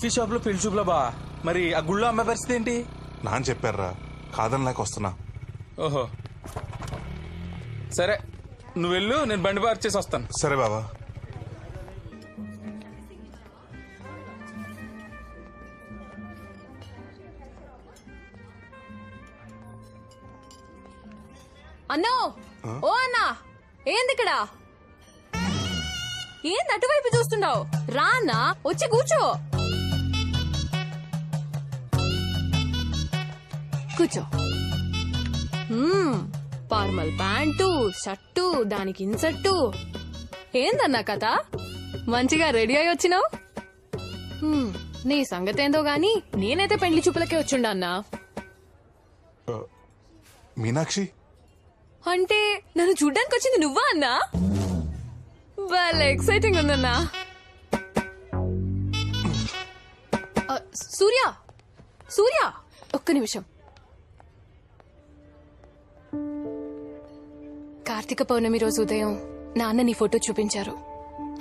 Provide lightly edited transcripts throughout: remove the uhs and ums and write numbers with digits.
Coffee shop లో పెళ్లి చూపులా బా. మరి ఆ గుళ్ళో అమ్మాయి పరిస్థితి ఏంటి? నాన్న చెప్పారా, కాదని లేక వస్తున్నా. ఓహో సరే, నువ్వు వెళ్ళు, నేను బండి పార్క్ చేసి వస్తాను. సరే బాబా. అన్నో, ఓ అన్నా, ఏంది ఇక్కడ? ఏంది అటువైపు చూస్తున్నావు? రా అన్నా, వచ్చి కూర్చో. కూర్చో. ఫార్మల్ ప్యాంటు, షర్టు, దానికి ఇన్సర్టు. ఏందన్నా కథ? మంచిగా రెడీ అయి వచ్చినావు. నీ సంగతేందో గాని నేనైతే పెండ్లి చూపులకే వచ్చిండా అన్నా. మీనాక్షి అంటే నన్ను చూడ్డానికి వచ్చింది నువ్వా అన్నా? చాలా ఎక్సైటింగ్ ఉందన్నా. సూర్య, సూర్య, ఒక్క నిమిషం. కార్తీక పౌర్ణమి రోజు ఉదయం నాన్న నీ ఫోటో చూపించారు.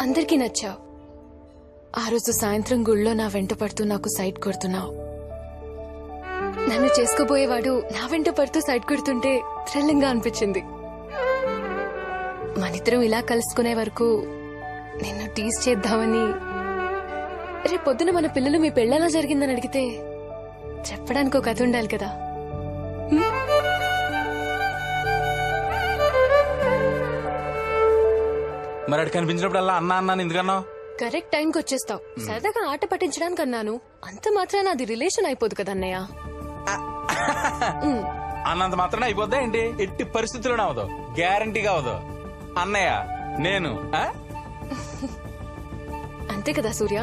అందరికీ నచ్చావు. ఆ రోజు సాయంత్రం గుళ్ళో నా వెంట పడుతూ నాకు సైట్ కొడుతున్నావు. నన్ను చేసుకోబోయేవాడు నా వెంట పడుతూ సైట్ కొడుతుంటే థ్రిల్లింగ్ గా అనిపించింది. మనిద్దరం ఇలా కలుసుకునే వరకు నిన్ను టీజ్ చేద్దామని. రేపొద్దున మన పిల్లలు మీ పెళ్ళెలా జరిగిందని అడిగితే చెప్పడానికి ఒక కథ ఉండాలి కదా. మరి అటు కనిపించినప్పుడల్లా అన్నా అన్నాను ఎందుకన్నావు? కరెక్ట్ టైంకి వచ్చేస్తావు. సరదాగా ఆట పట్టించడానికి అన్నాను. అంత మాత్రాన అది రిలేషన్ అయిపోదు కదా అన్నయ్య. అన్నంత మాత్రం అయిపోద్దా ఏంటి? ఎట్టి పరిస్థితుల్లోనే అవదు, గ్యారంటీగా అవదు. అన్నయ్య నేను అంతే కదా సూర్య.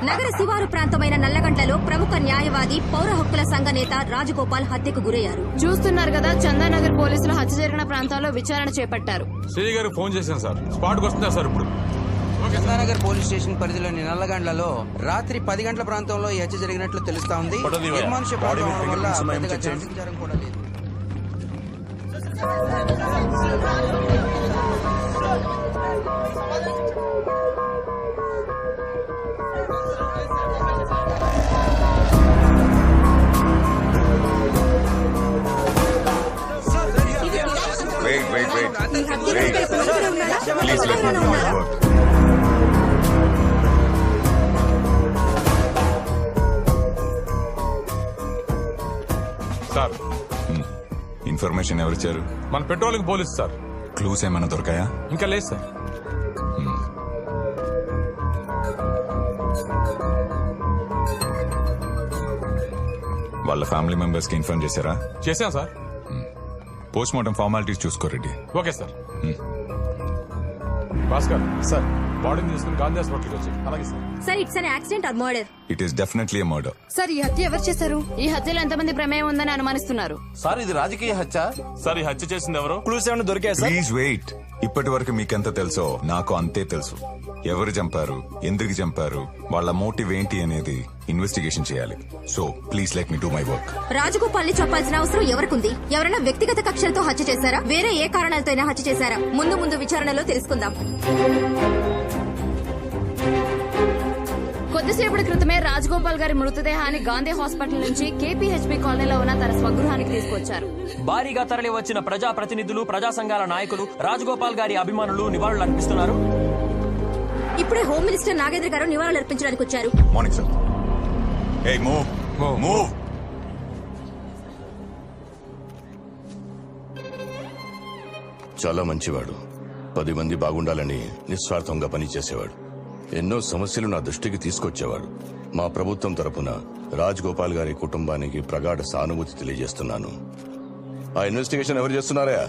నగర శివారు ప్రాంతమైన నల్లగంటలో ప్రముఖ న్యాయవాది పౌర హక్కుల సంఘ నేత రాజగోపాల్ హత్యకు గురయ్యారు. చూస్తున్నారు కదా, చందానగర్ పోలీసులు హత్య జరిగిన ప్రాంతాల్లో విచారణ చేపట్టారు. శ్రీ గారికి ఫోన్ చేశాను సార్, స్పాట్కి వస్తున్నారు సార్ ఇప్పుడు. చందానగర్ పోలీస్ స్టేషన్ పరిధిలోని నల్లగండ్లలో రాత్రి 10 గంటల ప్రాంతంలో ఈ హత్య జరిగినట్లు తెలుస్తా ఉంది. నిర్మానుష్య ప్రాంతం అవడం వల్ల పెద్దగా జనసంచారం కూడా లేదు. Wait. Please let me do my work. Sir, information ఎవరిచ్చారు? మన పెట్రోలింగ్ పోలీసు సార్. క్లూస్ ఏమైనా దొరకాయా? ఇంకా లేదు సార్. వాళ్ళ ఫ్యామిలీ మెంబర్స్ కి ఇన్ఫార్మ్ చేశారా? చేశాం సార్. పోస్ట్ మార్టం ఫార్మాలిటీస్ చూసుకో Reddy. Okay sir. Bhaskar sir, బాడీని తీసుకుని గాంధీ హాస్పిటల్కి వచ్చి. అలాగే sir. Sir, it's an accident or murder. It is definitely a murder. Sir, ఈ హత్య ఎవరు చేశారు? ఈ హత్యలో ఎంతమంది ప్రమేయం ఉందని అనుమానిస్తున్నారు? సార్, ఇది రాజకీయ హత్య. సార్, ఈ హత్య చేసింది ఎవరు? క్లూస్ ఏమైనా దొరికాయి సార్? Please wait. ఇప్పటి వరకు మీకెంత తెలుసో నాకు అంతే తెలుసు. ఎవరు చంపారు, ఎందుకు చంపారు, వాళ్ళ మోటివ్ ఏంటి అనేది ఇన్వెస్టిగేషన్ చేయాలి. So please let me do my work. Rajagopal ని చెప్పాల్సిన అవసరం ఎవరికుంది? ఎవరైనా వ్యక్తిగత కక్షలతో హత్య చేశారా? వేరే ఏ కారణాలతో అయినా హత్య చేశారా? ముందు విచారణలో తెలుసుకుందాం. కొద్దిసేపటి క్రితమే రాజగోపాల్ గారి మృతదేహాన్ని గాంధీ హాస్పిటల్ నుంచి కేపీహెచ్బీ కాలనీలో ఉన్న తన స్వగృహానికి తీసుకొచ్చారు. భారీగా తరలి వచ్చిన ప్రజా ప్రతినిధులు, ప్రజా సంఘాల నాయకులు, రాజగోపాల్ గారి అభిమానులు నివాళులు అర్పిస్తున్నారు. ఇప్పుడే హోమ్ మినిస్టర్ నాగేంద్ర గారు నివాళులు అర్పించడానికి వచ్చారు. Morning sir. Hey, move. చాలా మంచివాడు. 10 మంది బాగుండాలని నిస్వార్థంగా పనిచేసేవాడు. ఎన్నో సమస్యలు నా దృష్టికి తీసుకొచ్చేవాడు. మా ప్రభుత్వం తరపున రాజగోపాల్ గారి కుటుంబానికి ప్రగాఢ సానుభూతి తెలియజేస్తున్నాను. ఆ ఇన్వెస్టిగేషన్ ఎవరు చేస్తున్నారా?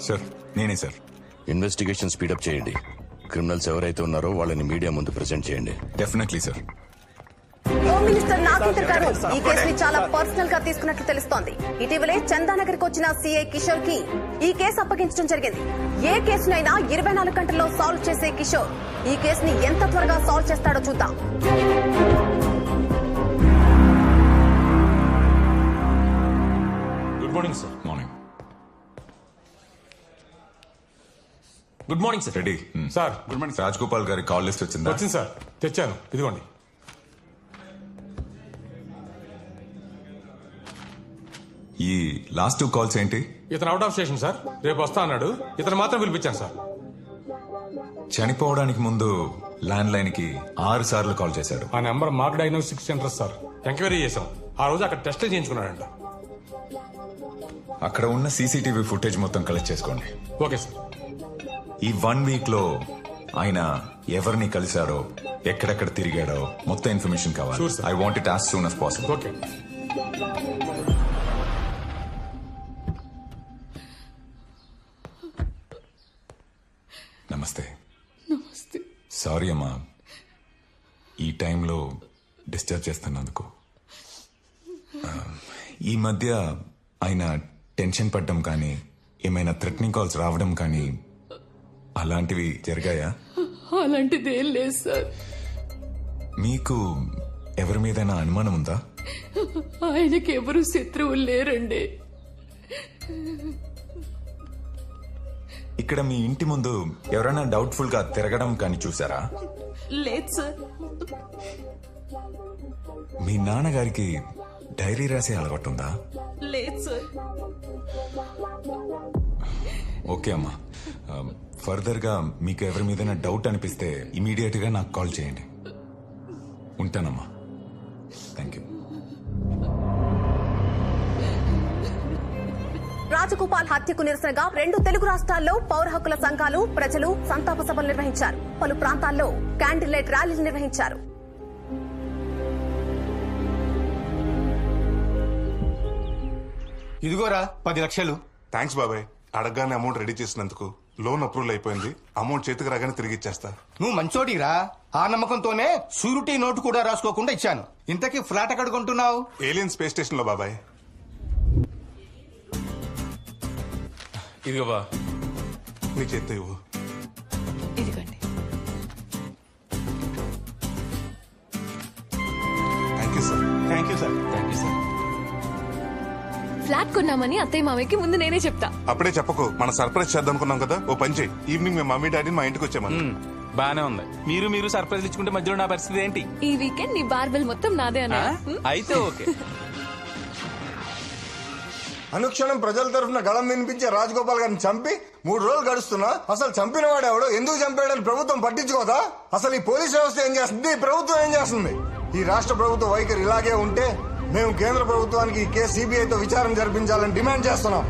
సార్, నేనే సార్. ఇన్వెస్టిగేషన్ స్పీడప్ చేయండి. క్రిమినల్స్ ఎవరైతే ఉన్నారో వాళ్ళని మీడియా ముందు ప్రెజెంట్ చేయండి. Definitely sir. Home minister Nagendra గారు ఈ కేసుని చాలా పర్సనల్ గా తీసుకున్నట్లు తెలుస్తోంది. ఇటీవలే చందానగర్ కు వచ్చిన సీఐ కిషోర్ కి ఈ కేసు అప్పగించడం జరిగింది. ఏ కేసునైనా 24 గంటల్లో సాల్వ్ చేసే కిషోర్ ఈ కేసుని ఎంత త్వరగా సాల్వ్ చేస్తాడో చూద్దాం. Good morning sir. Morning. Good morning sir. Ready? Sir good morning. Raj Gopal గారి కాల్ లిస్ట్ వచ్చిందా? వచ్చింది సార్, తెచ్చాను, ఇదిగోండి. ఈ లాస్ట్ 2 కాల్స్ ఏంటి? ఇతను అవుట్ ఆఫ్ స్టేషన్ సార్, రేపు వస్తా అన్నాడు. ఇతను మాత్రం పిలిపించాను సార్. చనిపోవడానికి ముందు ల్యాండ్ లైన్ కి 6 సార్లు కాల్ చేశాడు. ఆ number mark diagnostic centre sir. Enquiry చేశాం. ఆ రోజు అక్కడ టెస్టులు చేయించుకున్నాడంట. అక్కడ ఉన్న సీసీటీవీ ఫుటేజ్ మొత్తం కలెక్ట్ చేసుకోండి. Okay sir. ఈ 1 వీక్ లో ఆయన ఎవరిని కలిశారో, ఎక్కడెక్కడ తిరిగాడో మొత్తం ఇన్ఫర్మేషన్ Sure, కావాలి. sir. I want it as soon as possible. Okay. నమస్తే. సారీ అమ్మా, ఈ టైంలో డిస్టర్బ్ చేస్తున్నందుకు. ఈ మధ్య ఆయన టెన్షన్ పడ్డం కానీ, ఏమైనా థ్రెటనింగ్ కాల్స్ రావడం కానీ అలాంటివి జరిగాయా? అలాంటిది ఏం లేదు సార్. మీకు ఎవరి మీదైనా అనుమానం ఉందా? ఆయనకి ఎవరు శత్రువులు లేరండి. ఇక్కడ మీ ఇంటి ముందు ఎవరైనా డౌట్ఫుల్ గా తిరగడం కానీ చూసారా? లేదు సార్. మీ నాన్నగారికి డైరీ రాసే అలవాటు ఉందా? లేదు సార్. ఓకే అమ్మా, ఫర్దర్ గా మీకు ఎవరి మీదైనా డౌట్ అనిపిస్తే ఇమీడియట్ గా నాకు కాల్ చేయండి. ఉంటానమ్మా. Thank you. రాజగోపాల్ హత్యకు నిరసనగా 2 తెలుగు రాష్ట్రాల్లో పౌర హక్కుల సంఘాలు, ప్రజలు సంతాప సభలు నిర్వహించారు. పలు ప్రాంతాల్లో క్యాండిల్ లైట్ ర్యాలీలు నిర్వహించారు. ఇదిగోరా 10 లక్షలు. థ్యాంక్స్ బాబాయ్. అడగగానే అమౌంట్ రెడీ చేసినందుకు. లోన్ అప్రూవల్ అయిపోయింది. అమౌంట్ చేతికి రాగానే తిరిగి ఇచ్చేస్తా. నువ్వు మంచోడిరా. ఆ నమ్మకంతోనే షూరిటీ నోటు కూడా రాసుకోకుండా ఇచ్చాను. ఇంతకీ ఫ్లాట్ ఎక్కడ కొంటున్నావు? ఏలియన్ స్పేస్ స్టేషన్ లో బాబాయ్. ఇదిగో బా. నీ చేత్తో ఇవ్వు. ఇదిగోండి. Thank you sir. Thank you sir. Thank you sir. Flat కొన్నామని అత్తయ్య మామయ్యకి ముందు నేనే చెప్తా. అప్పుడే చెప్పకు. మనం సర్ప్రైజ్ చేద్దాం అనుకున్నాం కదా. ఓ పని చేయి, ఈవినింగ్ మేము మమ్మీ డాడీని మా ఇంటికి వచ్చామని. బానే ఉంది. మీరు సర్ప్రైజ్ ఇచ్చుకుంటే మధ్యలో నా పరిస్థితి ఏంటి? ఈ వీకెండ్ నీ బార్బెల్ మొత్తం నాదే అన్నా. అయితే ఓకే. అనుక్షణం ప్రజల తరఫున గళం వినిపించే రాజగోపాల్ గారిని చంపి 3 రోజులు గడుస్తున్నా అసలు చంపిన వాడెవడో, ఎందుకు చంపాడని ప్రభుత్వం పట్టించుకోదా? అసలు ఈ పోలీస్ వ్యవస్థ ఏం చేస్తుంది? ఈ ప్రభుత్వం ఏం చేస్తుంది? ఈ రాష్ట్ర ప్రభుత్వ వైఖరి ఇలాగే ఉంటే మేము కేంద్ర ప్రభుత్వానికి ఈ కేసు సిబిఐతో విచారణ జరిపించాలని డిమాండ్ చేస్తున్నాం.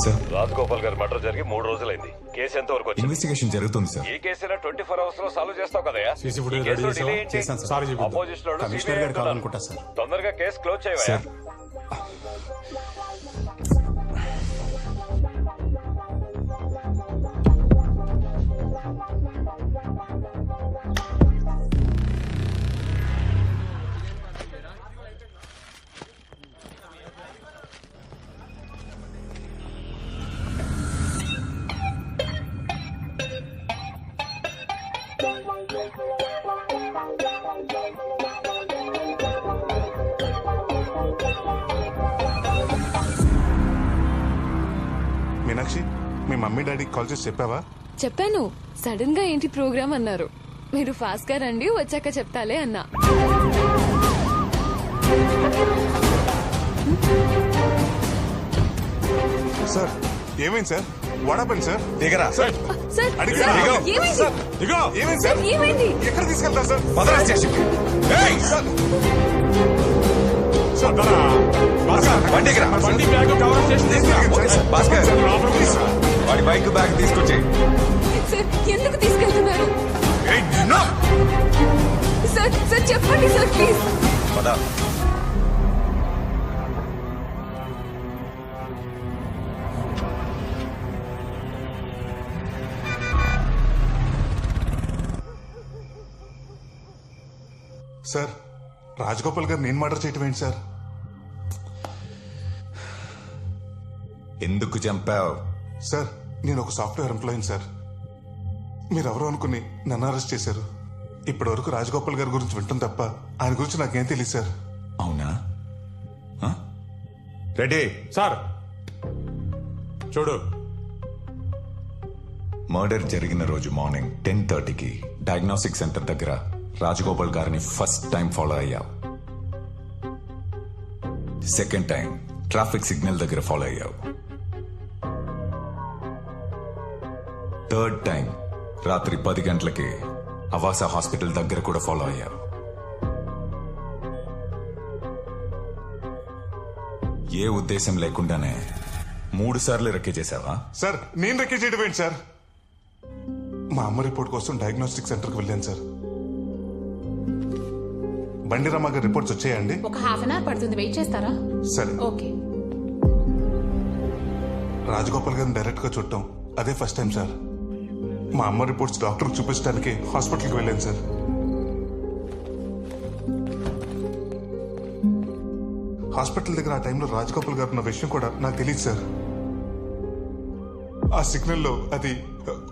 సార్, రాజగోపాల్ గారి మర్డర్ జరిగి 3 రోజులైంది. కేసు ఎంత వరకు వచ్చింది? ఇన్వెస్టిగేషన్ జరుగుతుంది సార్. ఈ కేసులో 24 అవర్స్ లో సాల్వ్ చేస్తావు కదా? సీసీ ఫుటేజ్ రెడీ చేసాం. సారీ చెప్పి అపోజిషన్ వాళ్ళు కమిషనర్ గారు కావాలనుకుంటా సార్. తొందరగా కేసు క్లోజ్ చేయవా? సార్, మీనాక్షి, మీ మమ్మీ డాడీకి కాల్ చేసి చెప్పావా? చెప్పాను. సడన్ గా ఏంటి ప్రోగ్రామ్ అన్నారు. మీరు ఫాస్ట్ గా రండి, వచ్చాక చెప్తాలే అన్నా. సార్ ఏమైంది సార్? వాడపండి సార్. దిగరా. సార్, అడిగి సార్, దిగో. ఏమైంది? సార్, దిగో. ఏమైంది సార్? ఏమైంది? ఎక్కడ తీసుకెళ్తారు సార్? పదరా స్టేషన్కి. ఏయ్! సార్ బండికి రా. బండి బ్యాగ్ కవర్ చేసి ఓకే సార్, భాస్కర్ వాడి బైక్ బ్యాగ్ తీసుకొచ్చి. సార్ ఎందుకు తీసుకెళ్తున్నారు సార్? సార్ చెప్పండి సార్ ప్లీజ్. పదా. సార్ రాజగోపాల్ గారు నేను మర్డర్ చేయటం ఏంటి సార్? ఎందుకు చంపావు? సార్ నేను ఒక సాఫ్ట్వేర్ ఎంప్లాయీని సార్. మీరెవరో అనుకుని నన్ను అరెస్ట్ చేశారు. ఇప్పటి వరకు రాజగోపాల్ గారి గురించి వింటాం తప్ప ఆయన గురించి నాకేం తెలియదు సార్. అవునా? రెడీ సార్ చూడు. మర్డర్ జరిగిన రోజు మార్నింగ్ 10:30కి డయాగ్నోస్టిక్ సెంటర్ దగ్గర రాజగోపాల్ గారిని ఫస్ట్ టైం ఫాలో అయ్యావు. సెకండ్ టైం ట్రాఫిక్ సిగ్నల్ దగ్గర ఫాలో అయ్యావు. థర్డ్ టైం రాత్రి 10 గంటలకి అవాస హాస్పిటల్ దగ్గర కూడా ఫాలో అయ్యావు. ఏ ఉద్దేశం లేకుండానే 3 సార్లు రెక్కే చేశావా? సార్ నేను రెక్కి చేయడం ఏంటి సార్? మా అమ్మ రిపోర్ట్ కోసం డయాగ్నోస్టిక్ సెంటర్కి వెళ్ళాను సార్. బండిరామ గారి రిపోర్ట్స్ వచ్చాయండి? ఒక హాఫ్ అన్ అవర్ పడుతుంది, వెయిట్ చేస్తారా? సరే. ఓకే. రాజగోపాల్ గారిని డైరెక్ట్ గా చూడటం అదే ఫస్ట్ టైం సార్. మా అమ్మ రిపోర్ట్స్ డాక్టర్ చూపించడానికి హాస్పిటల్కి వెళ్ళాను సార్. హాస్పిటల్ దగ్గర ఆ టైంలో రాజగోపాల్ గారు ఉన్న విషయం కూడా నాకు తెలియదు సార్. ఆ సిగ్నల్లో అది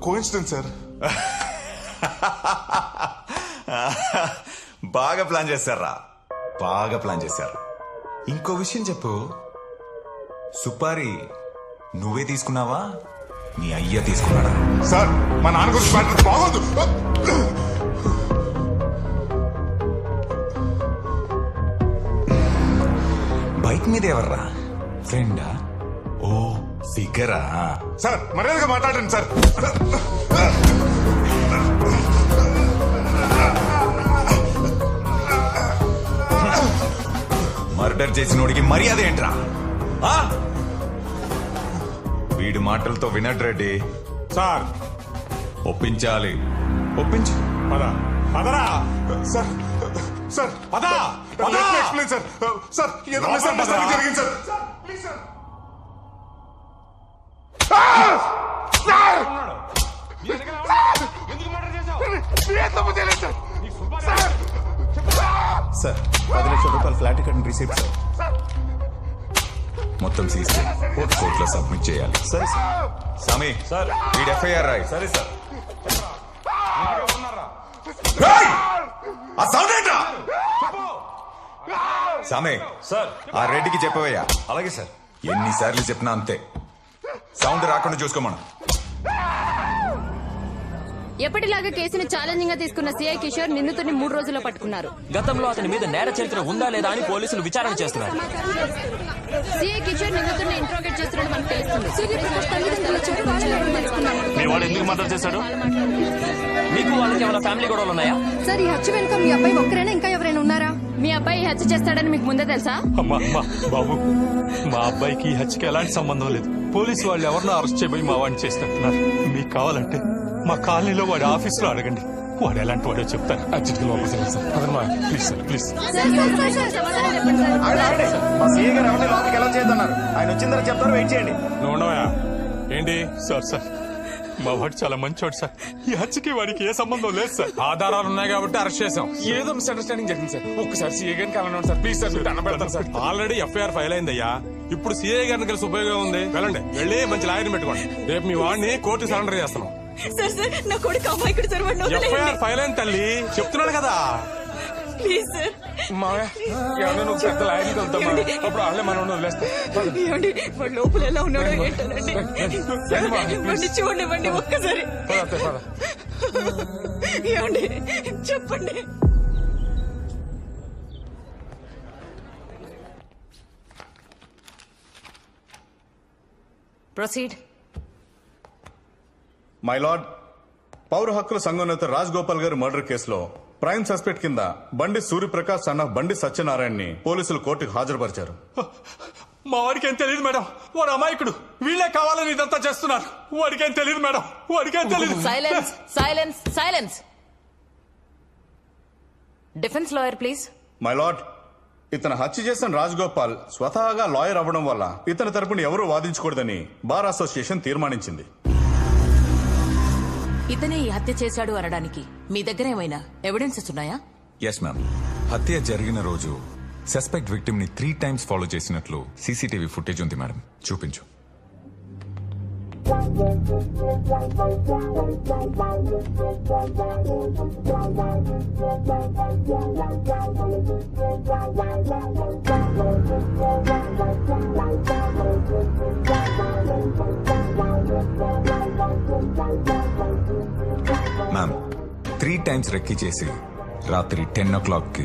కోఇన్సిడెన్స్ సార్. బాగా ప్లాన్ చేశారా? బాగా ప్లాన్ చేశారు. ఇంకో విషయం చెప్పు, సుపారి నువ్వే తీసుకున్నావా, నీ అయ్య తీసుకున్నాడా? సార్ మా నాన్న గురించి మాట్లాడితే బాగోదు. బైక్ మీద ఎవర్రా? ఫ్రెండా? ఓ ఫిగరా? సార్ మర్యాదగా మాట్లాడండి సార్. మర్డర్ చేసినోడికి మర్యాద ఏంట్రా? వీడి మాటలతో వినడ్ రెడ్డి. సార్ ఒప్పించాలి. ఒప్పించు. పద పదరా. సార్ సార్ పద పద. Explain sir. సార్ ఏదో మిస్అండర్స్టాండింగ్ జరిగింది సార్. Please sir. సార్ 10 లక్షల రూపాయలు ఫ్లాట్ టికెట్ రిసీప్ట్ సార్. మొత్తం సీసీ కోర్టులో సబ్మిట్ చేయాలి. సరే సార్. సామి సార్ వీడి ఎఫ్ఐఆర్ రాయి. సరే సార్. ఆ సౌండ్ ఏంట్రా? సామే సార్ ఆ రెడ్డికి చెప్పవయ్యా. అలాగే సార్. ఎన్నిసార్లు చెప్పినా అంతే, సౌండ్ రాకుండా చూసుకోమను. ఎప్పటిలాగా కేసును ఛాలెంజింగ్ గా తీసుకున్న సిఐ కిషోర్ నిందితుడిని 3 రోజుల్లో పట్టుకున్నారు. గతంలో అతని మీద నేర చరిత్ర ఉందా లేదా అని పోలీసులు విచారణ చేస్తున్నారు. సిఐ కిషోర్ నిందితుడిని ఇంట్రోగేట్ చేస్తున్నట్టు మనకు తెలుస్తుంది. మీ వాడు ఎందుకు మర్డర్ చేశాడు? మీకు వాళ్ళకి ఏమైనా ఫ్యామిలీ గొడవలు ఉన్నాయా? సార్ ఈ హత్య వెనుక మీ అబ్బాయి ఒక్కరైనా ఇంకా ఎవరైనా ఉన్నారా? మీ అబ్బాయి హత్య చేస్తాడని మీకు ముందే తెలుసా? బాబు మా అబ్బాయికి ఈ హత్యకి ఎలాంటి సంబంధం లేదు. పోలీసు వాళ్ళు ఎవరినో అరెస్ట్ చేయబోయి మా వాడిని చేస్తున్నారు. మీకు కావాలంటే మా కాలనీలో వాడి ఆఫీసులో అడగండి, వాడు ఎలాంటి వాడో చెప్తాను. అర్జెంట్గా లోపలికి వెళ్ళండి సార్. అదమ్మా ప్లీజ్ సార్ ప్లీజ్. ఆయన వచ్చిన తర్వాత చెప్తారు, వెయిట్ చేయండి. నువ్వు ఉండవా? ఏంటి సార్ సార్ మా వాడు చాలా మంచివాడు సార్. ఈ హత్యకి వాడికి ఏ సంబంధం లేదు సార్. ఆధారాలు ఉన్నాయి కాబట్టి అరెస్ట్ చేసాం. ఏదో మిస్అండర్స్టాండింగ్ జరిగింది సార్. ఒక్కసారి సీఏ గారిని కలవండి సార్ ప్లీజ్ సార్. దండం పెడతాను సార్. ఆల్రెడీ ఎఫ్ఐఆర్ ఫైల్ అయిందయ్యా. ఇప్పుడు సిఐ గారిని కలిసి ఉపయోగం ఉంది. వెళ్ళండి, వెళ్ళి మంచి లాయర్ని పెట్టుకోండి. రేపు మీ వాడిని కోర్టు సరెండర్ చేస్తాం. నా కొడుకు అమ్మాయికుడు సార్. ఎఫ్ఐఆర్ ఫైల్ అయింది తల్లి, చెప్తున్నాడు కదా. Please sir. నువ్వు పెద్ద లాయర్ని వెళ్తామా? అప్పుడు వాళ్ళే మనం వదిలేస్తాం. వాడు లోపల ఎలా ఉన్నాడో ఏంటోనండి. చూడండి ఒక్కసారి. ఏమండి చెప్పండి. ప్రొసీడ్. మై లార్డ్, పౌర హక్కుల సంఘం నేత రాజ్ గోపాల్ గారి మర్డర్ కేసులో ప్రైమ్ సస్పెక్ట్ కింద బండి సూర్యప్రకాష్ అన్న బండి సత్యనారాయణని పోలీసులు కోర్టుకు హాజరుపరిచారు. మా వాడికి ఏం తెలియదు మేడం, వాడు అమాయకుడు. వీళ్ళే కావాలని ఇదంతా చేస్తున్నారు. వాడికి ఏం తెలియదు మేడం, వాడికి ఏం తెలియదు. Silence silence silence. Defence lawyer please. My lord, ఇతను హత్య చేసిన రాజగోపాల్ స్వతహాగా లాయర్ అవ్వడం వల్ల ఇతని తరపున ఎవరూ వాదించకూడదని బార్ అసోసియేషన్ తీర్మానించింది. ఇతనే ఈ హత్య చేశాడు అనడానికి మీ దగ్గర ఏమైనా ఎవిడెన్సెస్ ఉన్నాయా? Yes ma'am. హత్య జరిగిన రోజు సస్పెక్ట్ విక్టిమ్ ని 3 times ఫాలో చేసినట్లు సీసీటీవీ ఫుటేజ్ ఉంది మేడం. చూపించు. మ్యామ్, 3 times రెక్కి చేసి రాత్రి 10 o'clock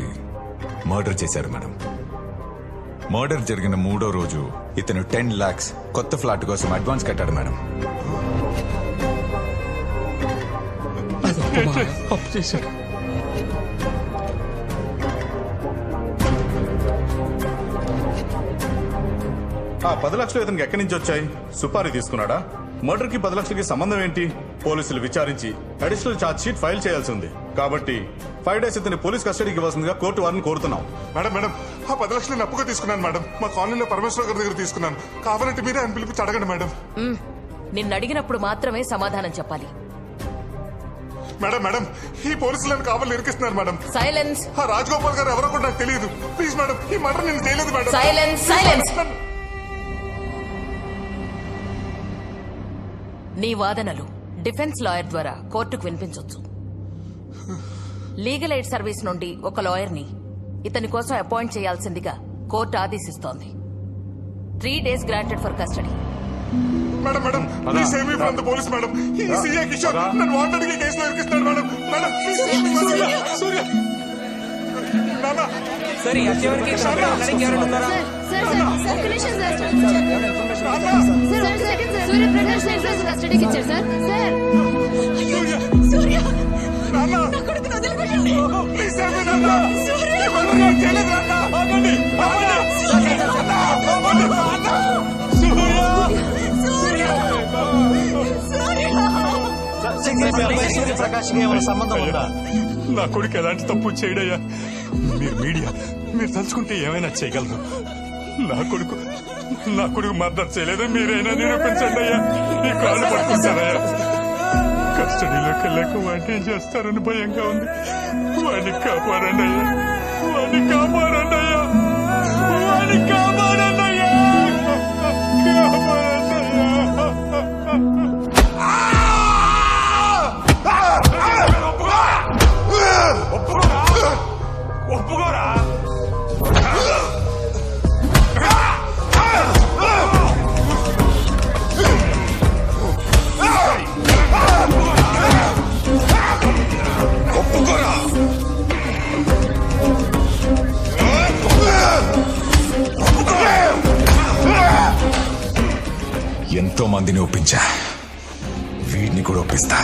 మర్డర్ చేశారు మేడం. మర్డర్ జరిగిన 3వ రోజు ఇతను 10 lakhs కొత్త ఫ్లాట్ కోసం అడ్వాన్స్ కట్టాడు మేడం. అప్పు చేశాడు. ఆ 10 లక్షలు ఇతనికి ఎక్కడి నుంచి వచ్చాయి? సుపారీ తీసుకున్నాడా? మర్డర్ కి 10 లక్షలకి సంబంధం ఏంటి? పోలీసులు విచారించి అడిషనల్ ఛార్జ్ షీట్ ఫైల్ చేయాల్సి ఉంది. కాబట్టి 5 days ఇతని పోలీస్ కస్టడీకి ఇవ్వాల్సిందిగా కోర్టు వారిని కోరుతున్నాం. మేడం ఆ 10 లక్షలు అప్పుగా తీసుకున్నాను మేడం. మా కాలనీలో పరమేశ్వర గారి దగ్గర తీసుకున్నాను. కావాలంటే మీరే ఆయన పిలిపించి అడగండి మేడం. నిన్ను అడిగినప్పుడు మాత్రమే సమాధానం చెప్పాలి. మేడం ఈ పోలీసులను కావాలని ఇరికిస్తున్నారు మేడం. సైలెన్స్. ఆ రాజగోపాల్ గారు ఎవరో కూడా నాకు తెలియదు. ప్లీజ్ మేడం, ఈ మర్డర్ నేను చేయలేదు మేడం. Silence silence. నీ వాదనలు డిఫెన్స్ లాయర్ ద్వారా కోర్టుకు వినిపించొచ్చు. లీగల్ ఎయిడ్ సర్వీస్ నుండి ఒక లాయర్ ని ఇతని కోసం అపాయింట్ చేయాల్సిందిగా కోర్టు ఆదేశిస్తోంది. 3 days granted for custody. Madam please save me from the police madam. ఈ సీఏ కిషోర్ నన్ను వాంటెడ్ గా కేసులో ఇరికిస్తాడు madam. Madam please save me. Surya నాన్న సరే అత్యవరికి కస్టడీకి ఇచ్చారు సార్. సూర్య నాన్న ప్లీజ్ సేవ్ మీ నాన్న. సూర్య చేయలేదు నాన్న. ఆగండి సూర్యప్రకాష్ ఏమైనా సంబంధం ఉందా? నా కొడుకు ఎలాంటి తప్పు చేయడయ్యా. మీరు మీడియా, మీరు తలుచుకుంటే ఏమైనా చేయగలరు. నా కొడుకు మర్డర్ చేయలేదు. మీరైనా నిరూపించండి అయ్యా. ఈ కాళ్ళు పట్టుకుంటారయ్యా. కస్టడీలోకి వెళ్ళాక వాడిని ఏం చేస్తారని భయంగా ఉంది. వాడిని కాపాడండి అయ్యా. వాడిని కాపాడండి అయ్యా. వాడిని కాపాడండి అయ్యా. ఒప్పుకోరా? ఎంతో మందిని ఒప్పించా, వీడిని కూడా ఒప్పిస్తా.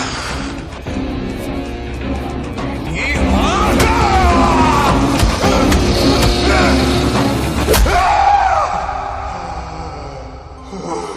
Oh